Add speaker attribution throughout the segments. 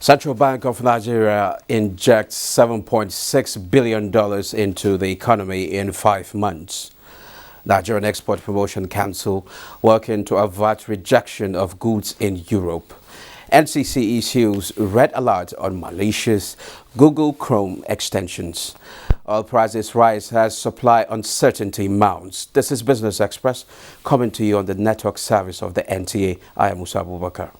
Speaker 1: Central Bank of Nigeria injects $7.6 billion into the economy in 5 months. Nigerian Export Promotion Council working to avert rejection of goods in Europe. NCC issues red alert on malicious Google Chrome extensions. Oil prices rise as supply uncertainty mounts. This is Business Express coming to you on the network service of the NTA. I am Musa Abubakar.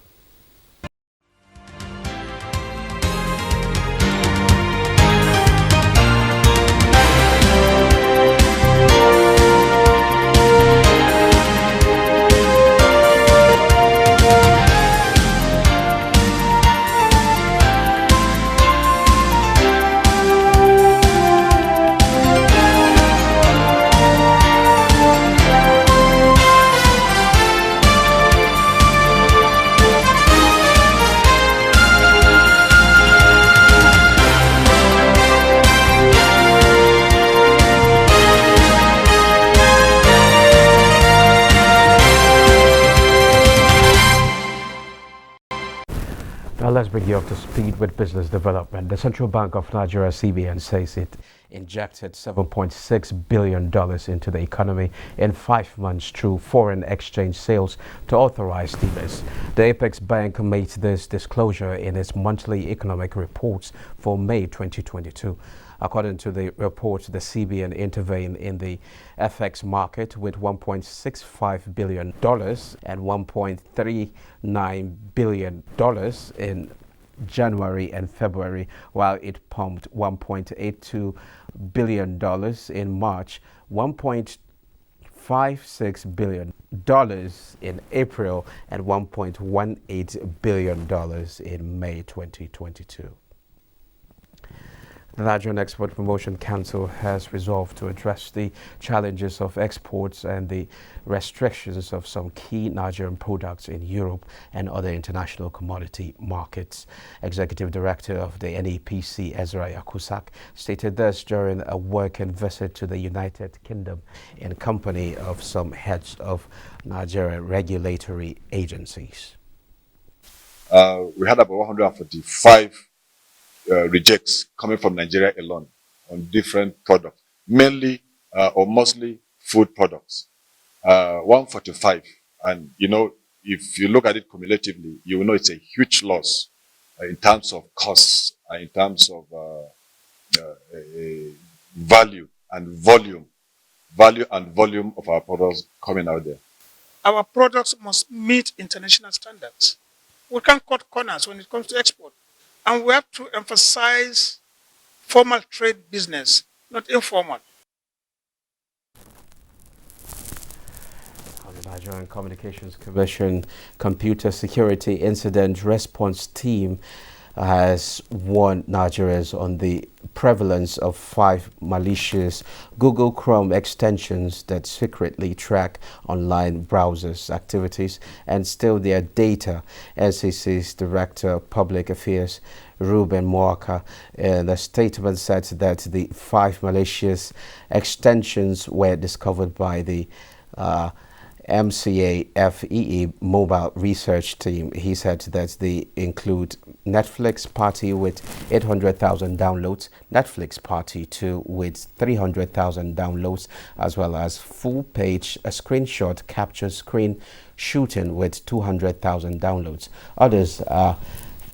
Speaker 1: Now let's bring you up to speed with business development. The Central Bank of Nigeria, CBN, says it injected $7.6 billion into the economy in 5 months through foreign exchange sales to authorized dealers. The Apex Bank made this disclosure in its monthly economic reports for May 2022. According to the report, the CBN intervened in the FX market with $1.65 billion and $1.39 billion in January and February, while it pumped $1.82 billion in March, $1.56 billion in April, and $1.18 billion in May 2022. The Nigerian Export Promotion Council has resolved to address the challenges of exports and the restrictions of some key Nigerian products in Europe and other international commodity markets. Executive Director of the NEPC, Ezra Yakusak, stated this during a working visit to the United Kingdom in company of some heads of Nigerian regulatory agencies.
Speaker 2: We had about 145 rejects coming from Nigeria alone on different products, mainly or mostly food products. 145, and if you look at it cumulatively, you will know it's a huge loss in terms of costs and in terms of value and volume of our products coming out there.
Speaker 3: Our products must meet international standards. We can't cut corners when it comes to export. And we have to emphasize formal trade business, not informal.
Speaker 1: The Nigerian Communications Commission Computer Security Incident Response Team has warned Nigerians on the prevalence of 5 malicious Google Chrome extensions that secretly track online browsers' activities and steal their data. NCC's Director of Public Affairs, Ruben Moaka, in a statement said that the 5 malicious extensions were discovered by the MCA-FEE mobile research team. He said that they include Netflix Party with 800,000 downloads, Netflix Party 2 with 300,000 downloads, as well as full page a screenshot capture screen shooting with 200,000 downloads. Others are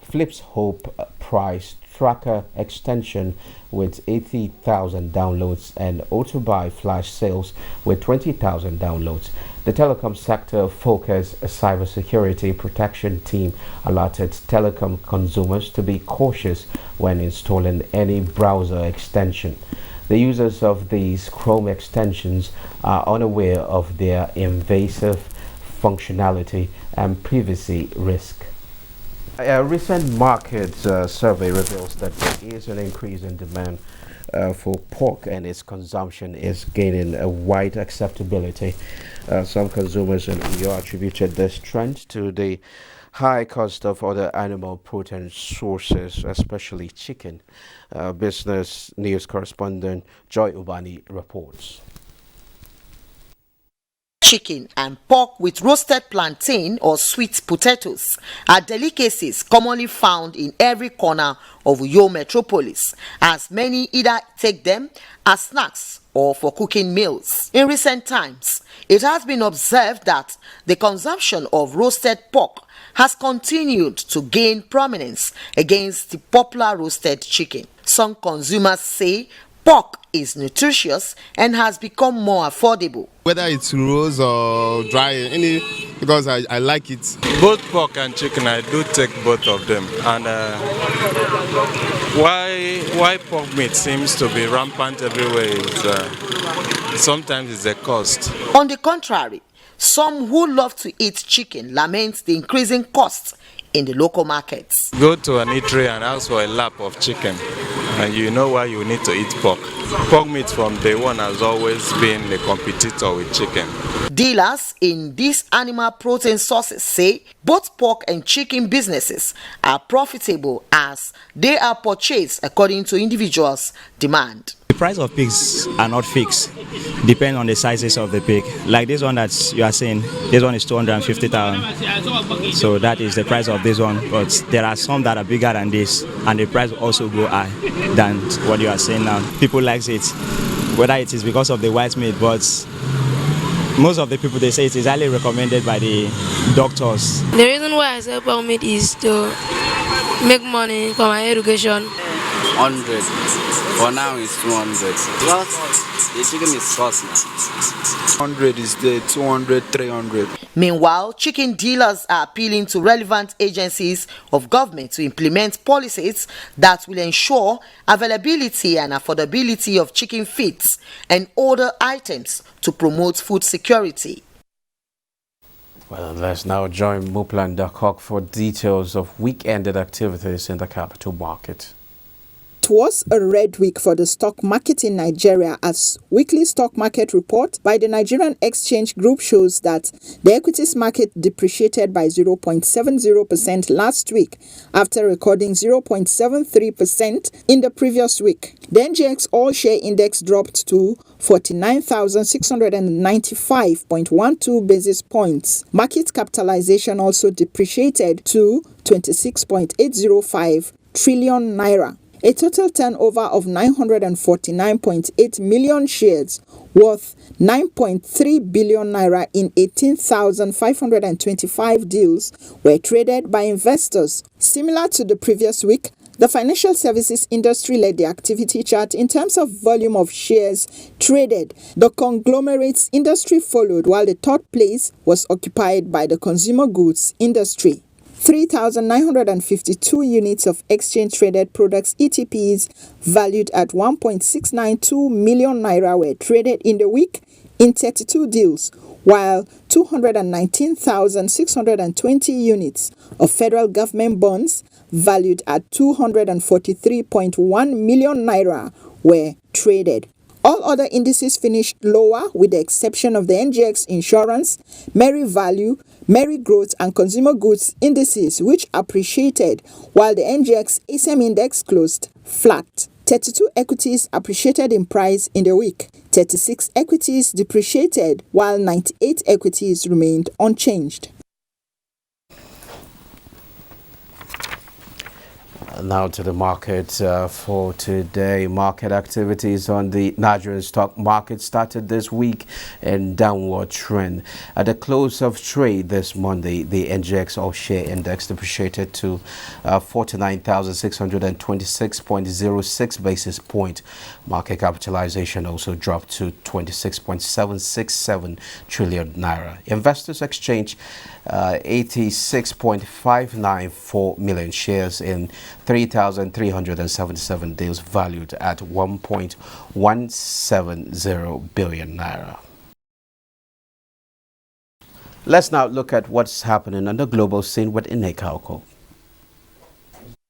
Speaker 1: Flips Hope Price Tracker extension with 80,000 downloads and Autobuy flash sales with 20,000 downloads. The telecom sector focused cybersecurity protection team alerted telecom consumers to be cautious when installing any browser extension. The users of these Chrome extensions are unaware of their invasive functionality and privacy risk. A recent market survey reveals that there is an increase in demand for pork, and its consumption is gaining a wide acceptability. Some consumers in Uyo attributed this trend to the high cost of other animal protein sources, especially chicken. Business news correspondent Joy Ubani reports.
Speaker 4: chicken and pork with roasted plantain or sweet potatoes are delicacies commonly found in every corner of Uyo metropolis, as many either take them as snacks or for cooking meals. In recent times, it has been observed that the consumption of roasted pork has continued to gain prominence against the popular roasted chicken. Some consumers say pork is nutritious and has become more affordable.
Speaker 5: Whether it's roast or dry, because I like it.
Speaker 6: Both pork and chicken, I do take both of them. And why pork meat seems to be rampant everywhere is sometimes it's a cost.
Speaker 4: On the contrary, some who love to eat chicken lament the increasing costs in the local markets.
Speaker 6: Go to an eatery and ask for a lap of chicken, and you know why you need to eat pork. Pork meat from day one has always been a competitor with chicken.
Speaker 4: Dealers in these animal protein sources say both pork and chicken businesses are profitable as they are purchased according to individuals' demand.
Speaker 7: The price of pigs are not fixed, depend on the sizes of the pig. Like this one that you are saying, this one is 250,000. So that is the price of this one. But there are some that are bigger than this, and the price will also go high than what you are saying now. People like it, whether it is because of the white meat, but most of the people, they say it is highly recommended by the doctors.
Speaker 8: The reason why I sell pork meat is to make money for my education.
Speaker 9: 100. For now it's 200. But the chicken is cost now.
Speaker 10: 100 is there, 200, 300.
Speaker 4: Meanwhile, chicken dealers are appealing to relevant agencies of government to implement policies that will ensure availability and affordability of chicken feet and other items to promote food security.
Speaker 1: Well, let's now join Muplan Dakok for details of week-ended activities in the capital market.
Speaker 11: It was a red week for the stock market in Nigeria, as weekly stock market report by the Nigerian Exchange Group shows that the equities market depreciated by 0.70% last week after recording 0.73% in the previous week. The NGX all-share index dropped to 49,695.12 basis points. Market capitalization also depreciated to 26.805 trillion naira. A total turnover of 949.8 million shares worth 9.3 billion naira in 18,525 deals were traded by investors. Similar to the previous week, the financial services industry led the activity chart in terms of volume of shares traded. The conglomerates industry followed, while the third place was occupied by the consumer goods industry. 3,952 units of exchange-traded products (ETPs) valued at 1.692 million naira were traded in the week in 32 deals, while 219,620 units of federal government bonds valued at 243.1 million naira were traded. All other indices finished lower, with the exception of the NGX Insurance, Merry Value, Merry Growth and Consumer Goods indices, which appreciated, while the NGX ASM index closed flat. 32 equities appreciated in price in the week. 36 equities depreciated, while 98 equities remained unchanged.
Speaker 1: Now to the market for today. Market activities on the Nigerian stock market started this week in downward trend. At the close of trade this Monday, the NGX all-share index depreciated to 49,626.06 basis point. Market capitalization also dropped to 26.767 trillion naira. Investors exchanged 86.594 million shares in 3,377 deals valued at 1.170 billion naira. Let's now look at what's happening on the global scene with Ineka Oko.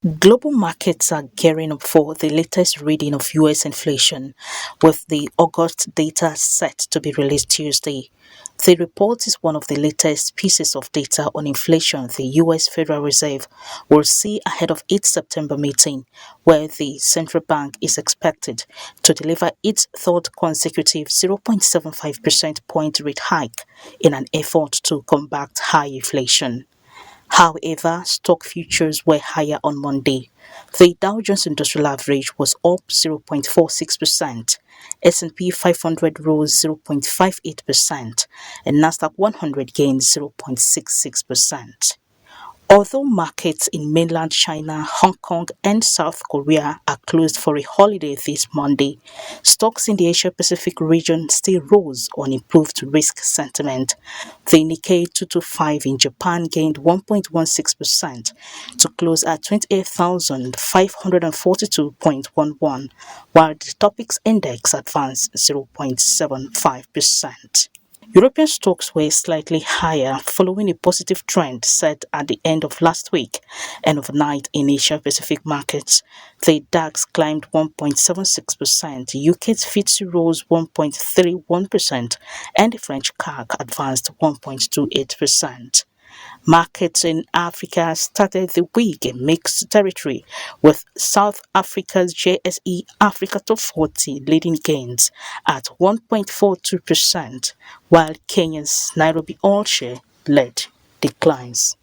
Speaker 12: Global markets are gearing up for the latest reading of US inflation, with the August data set to be released Tuesday. The report is one of the latest pieces of data on inflation the US Federal Reserve will see ahead of its September meeting, where the central bank is expected to deliver its third consecutive 0.75 percent point rate hike in an effort to combat high inflation. However, stock futures were higher on Monday. The Dow Jones Industrial Average was up 0.46%, S&P 500 rose 0.58%, and Nasdaq 100 gained 0.66%. Although markets in mainland China, Hong Kong, and South Korea are closed for a holiday this Monday, stocks in the Asia Pacific region still rose on improved risk sentiment. The Nikkei 225 in Japan gained 1.16% to close at 28,542.11, while the Topix index advanced 0.75%. European stocks were slightly higher following a positive trend set at the end of last week and overnight in Asia-Pacific markets. The DAX climbed 1.76%, UK's FTSE rose 1.31%, and the French CAC advanced 1.28%. Markets in Africa started the week in mixed territory, with South Africa's JSE Africa Top 40 leading gains at 1.42%, while Kenya's Nairobi All Share led declines.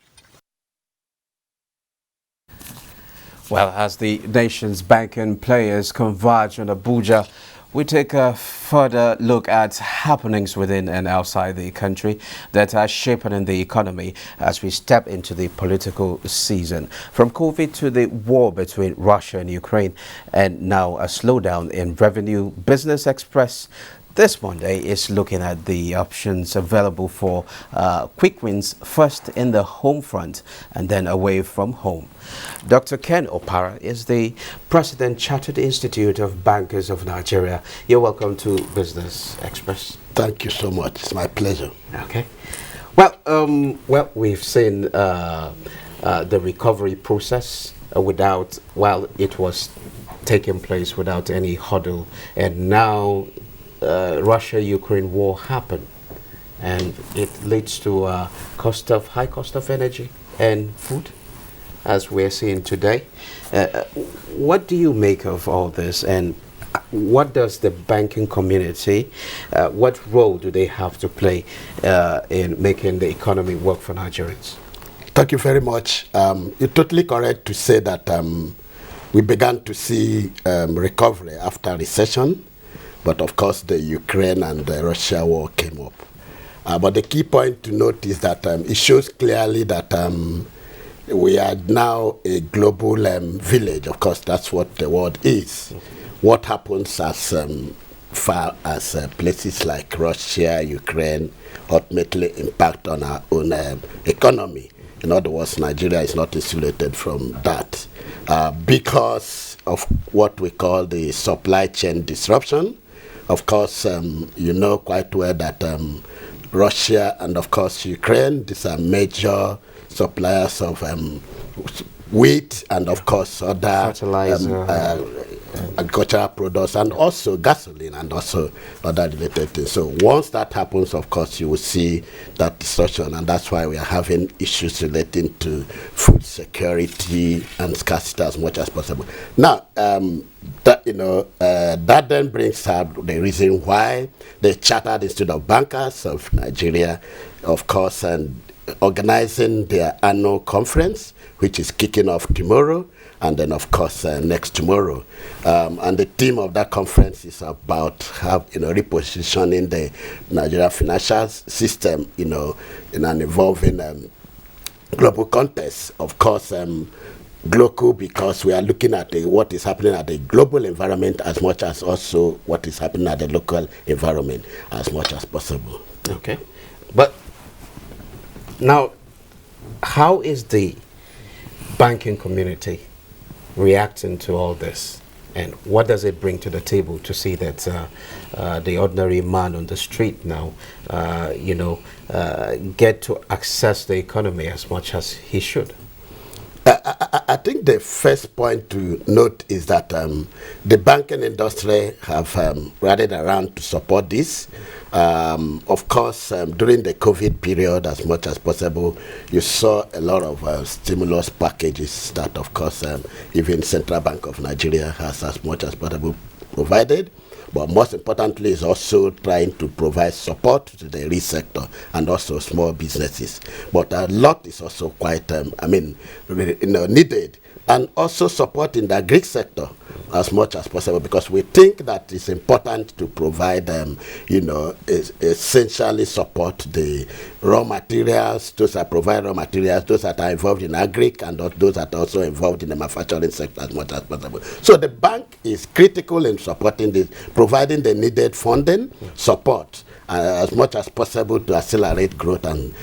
Speaker 1: Well, as the nation's banking players converge on Abuja, we take a further look at happenings within and outside the country that are shaping the economy as we step into the political season. From COVID to the war between Russia and Ukraine, and now a slowdown in revenue, Business Express this Monday is looking at the options available for quick wins, first in the home front and then away from home. Dr. Ken Opara is the President, Chartered Institute of Bankers of Nigeria. You're welcome to Business Express.
Speaker 13: Thank you so much. It's my pleasure.
Speaker 1: Okay. Well, we've seen the recovery process it was taking place without any hurdle, and now Russia-Ukraine war happened, and it leads to high cost of energy and food, as we're seeing today. What do you make of all this, and what does the banking community, what role do they have to play in making the economy work for Nigerians?
Speaker 13: Thank you very much. You're totally correct to say that we began to see recovery after recession. But of course, the Ukraine and the Russia war came up. But the key point to note is that it shows clearly that we are now a global village. Of course, that's what the world is. What happens as far as places like Russia, Ukraine, ultimately impact on our own economy. In other words, Nigeria is not insulated from that because of what we call the supply chain disruption. Of course, you know quite well that Russia and, of course, Ukraine, these are major suppliers of wheat and, of course, other agricultural products, and also gasoline and also other related things. So once that happens, of course, you will see that disruption, and that's why we are having issues relating to food security and scarcity as much as possible. Now, that then brings up the reason why the Chartered Institute of Bankers of Nigeria, of course, and organizing their annual conference, which is kicking off tomorrow, and then, of course, next tomorrow. And the theme of that conference is about repositioning the Nigeria financial system, in an evolving global context. Of course, global, because we are looking at what is happening at the global environment as much as also what is happening at the local environment as much as possible.
Speaker 1: Okay. But now, how is the banking community reacting to all this, and what does it bring to the table to see that the ordinary man on the street now get to access the economy as much as he should?
Speaker 13: I think the first point to note is that the banking industry have rallied around to support this. Of course, during the COVID period, as much as possible, you saw a lot of stimulus packages that, of course, even Central Bank of Nigeria has, as much as possible, provided. But most importantly is also trying to provide support to the real sector and also small businesses. But a lot is also quite, needed. And also support in the agri sector as much as possible, because we think that it's important to provide, essentially support the raw materials, those that provide raw materials, those that are involved in agri, and those that are also involved in the manufacturing sector as much as possible. So the bank is critical in supporting this, providing the needed funding, support, as much as possible to accelerate growth and,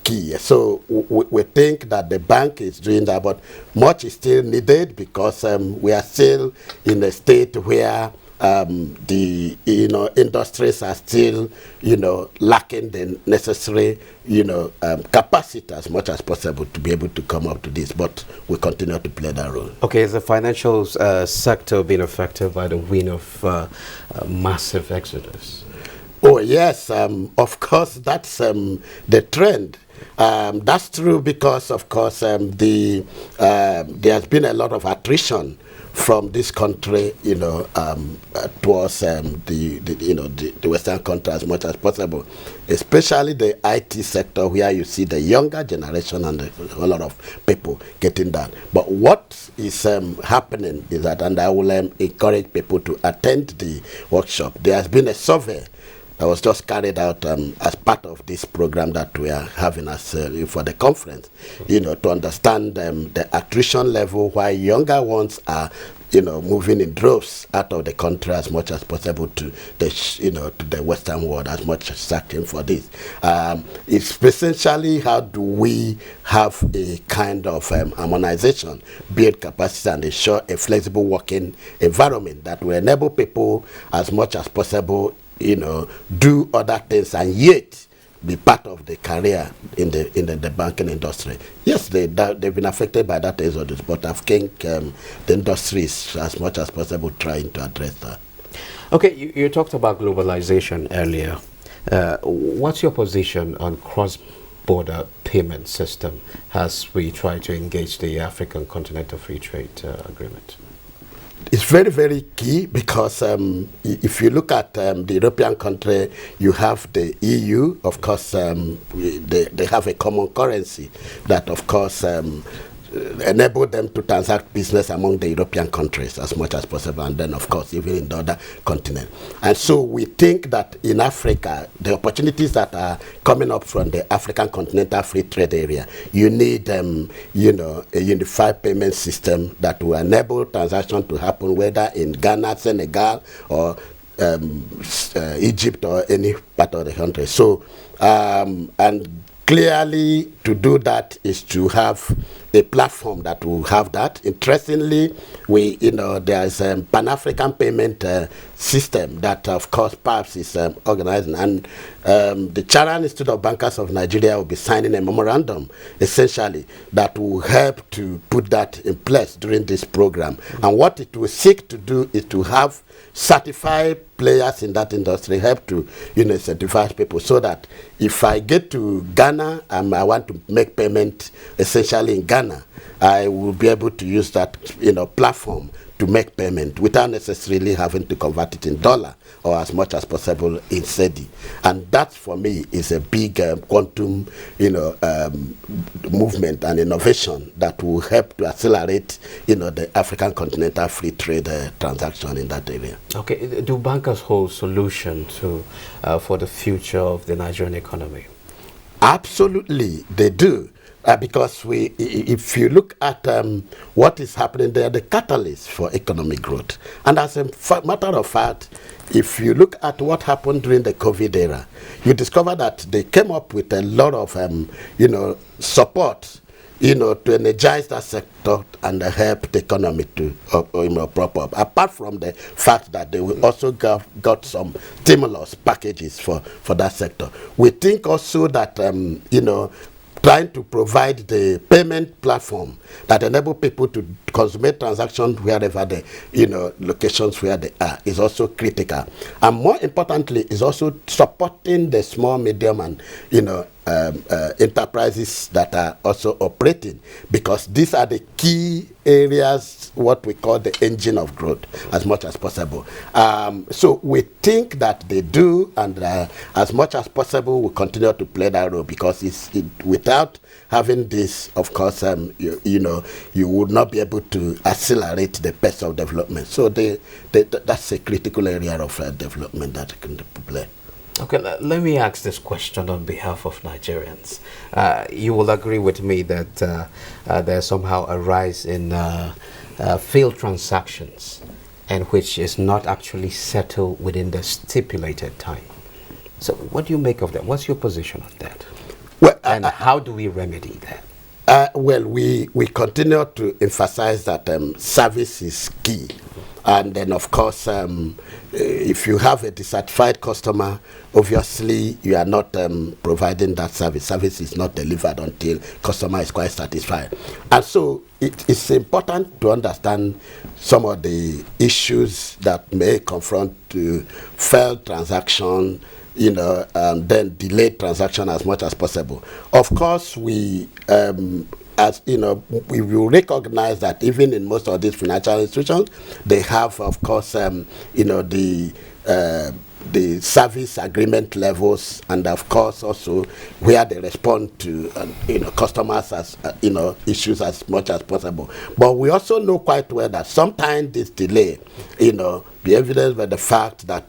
Speaker 13: key. So we think that the bank is doing that, but much is still needed because we are still in a state where the industries are still lacking the necessary capacity as much as possible to be able to come up to this, but we continue to play that role.
Speaker 1: Okay, is the financial sector being affected by the wind of massive exodus?
Speaker 13: Oh yes, of course that's the trend. That's true because, of course, there has been a lot of attrition from this country, towards the Western country as much as possible, especially the IT sector, where you see the younger generation and a lot of people getting that. But what is happening is that, and I will encourage people to attend the workshop. There has been a survey that was just carried out as part of this program that we are having as for the conference, to understand the attrition level, why younger ones are, moving in droves out of the country as much as possible to the, to the Western world, as much as searching for this. It's essentially how do we have a kind of harmonization, build capacity, and ensure a flexible working environment that will enable people as much as possible do other things and yet be part of the career in the banking industry. Yes, they've been affected by that exodus, but I think the industry is as much as possible trying to address that.
Speaker 1: Okay, you talked about globalization earlier. What's your position on cross-border payment system as we try to engage the African Continental Free Trade Agreement?
Speaker 13: It's very, very key because if you look at the European country, you have the EU, of course, they have a common currency that, of course, enable them to transact business among the European countries as much as possible, and then, of course, even in the other continent. And so we think that in Africa, the opportunities that are coming up from the African Continental Free Trade Area, you need, a unified payment system that will enable transactions to happen, whether in Ghana, Senegal, or Egypt, or any part of the country. So, and clearly, to do that is to have a platform that will have that. Interestingly, there is a Pan-African payment system that, of course, perhaps is organizing, and the Chartered Institute of Bankers of Nigeria will be signing a memorandum, essentially, that will help to put that in place during this program. And what it will seek to do is to have certified players in that industry, help to incentivize people, so that if I get to Ghana and I want to make payment essentially in Ghana, I will be able to use that platform to make payment without necessarily having to convert it in dollar or as much as possible in cedi. And that, for me, is a big quantum movement and innovation that will help to accelerate the African Continental Free Trade transaction in that area.
Speaker 1: Okay, do bankers hold solution to for the future of the Nigerian economy?
Speaker 13: Absolutely, they do. Because if you look at what is happening, they are the catalyst for economic growth. And as a matter of fact, if you look at what happened during the COVID era, you discover that they came up with a lot of, support, to energize that sector and help the economy to prop up. Apart from the fact that they will also got some stimulus packages for that sector. We think also that, trying to provide the payment platform that enable people to consummate transactions wherever they, locations where they are is also critical. And more importantly, is also supporting the small, medium, and enterprises that are also operating, because these are the key areas, what we call the engine of growth, as much as possible. So we think that they do, and as much as possible, we continue to play that role, because without having this, of course, you would not be able to accelerate the pace of development. So that's a critical area of development that can play.
Speaker 1: Okay, let me ask this question on behalf of Nigerians. You will agree with me that there's somehow a rise in failed transactions, and which is not actually settled within the stipulated time. So what do you make of that? What's your position on that? Well, and how do we remedy that?
Speaker 13: Well, we continue to emphasize that service is key. And then, of course, if you have a dissatisfied customer, obviously you are not providing that service. Service is not delivered until customer is quite satisfied. And so it's important to understand some of the issues that may confront to failed transaction, and then delayed transaction as much as possible. Of course, we will recognize that even in most of these financial institutions, they have, of course, the service agreement levels, and of course also where they respond to customers as issues as much as possible. But we also know quite well that sometimes this delay, be evidenced by the fact that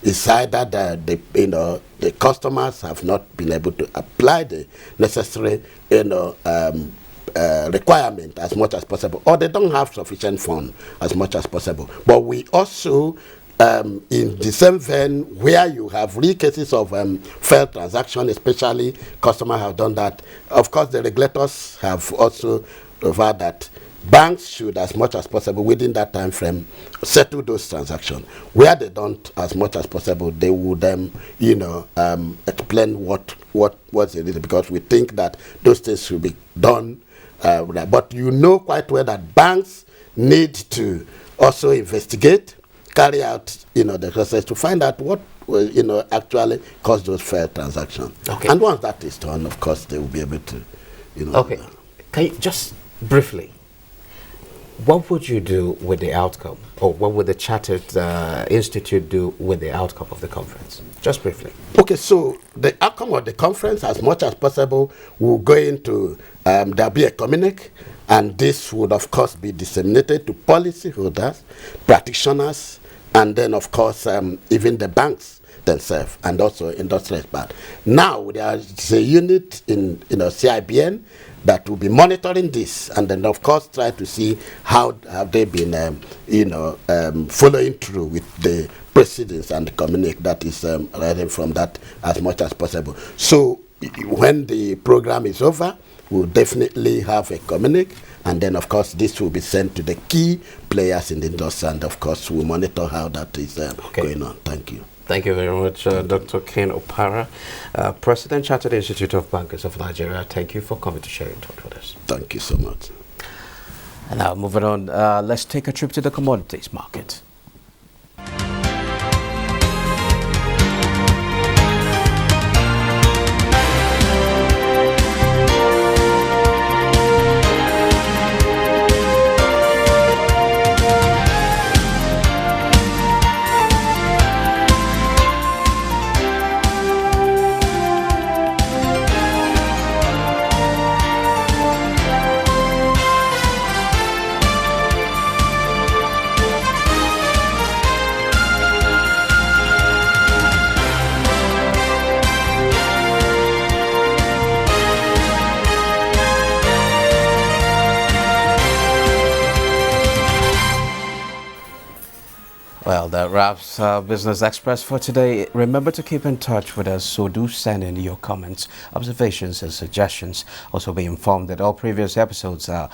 Speaker 13: it's either the customers have not been able to apply the necessary requirement as much as possible, or they don't have sufficient funds as much as possible. But we also in the same vein, where you have real cases of failed transaction, especially customers have done that, of course the regulators have also provided that banks should, as much as possible within that time frame, settle those transactions. Where they don't, as much as possible, they would explain what was the reason, because we think that those things should be done. But you know quite well that banks need to also investigate, carry out the process to find out what actually caused those failed transactions. Okay. And once that is done, of course, they will be able to
Speaker 1: Okay. Can you just briefly, what would you do with the outcome, or what would the Chartered Institute do with the outcome of the conference? Just briefly.
Speaker 13: Okay, so the outcome of the conference, as much as possible, will go into, there'll be a communique, and this would, of course, be disseminated to policyholders, practitioners, and then, of course, even the banks themselves, and also industry experts. Now, there is a unit in CIBN that will be monitoring this, and then of course try to see how have they been following through with the precedents and the communique that is writing from that as much as possible. So when the program is over, we'll definitely have a communique, and then of course this will be sent to the key players in the industry, and of course we'll monitor how that is going on. Thank you.
Speaker 1: Thank you very much, Dr. Ken Opara, President, Chartered Institute of Bankers of Nigeria. Thank you for coming to share your thoughts with us.
Speaker 13: Thank you so much.
Speaker 1: And now moving on, let's take a trip to the commodities market. Well, that wraps Business Express for today. Remember to keep in touch with us, so do send in your comments, observations, and suggestions. Also be informed that all previous episodes are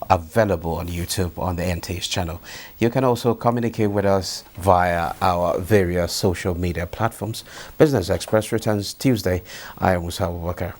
Speaker 1: available on YouTube on the NTA's channel. You can also communicate with us via our various social media platforms. Business Express returns Tuesday. I am Musa Abubakar.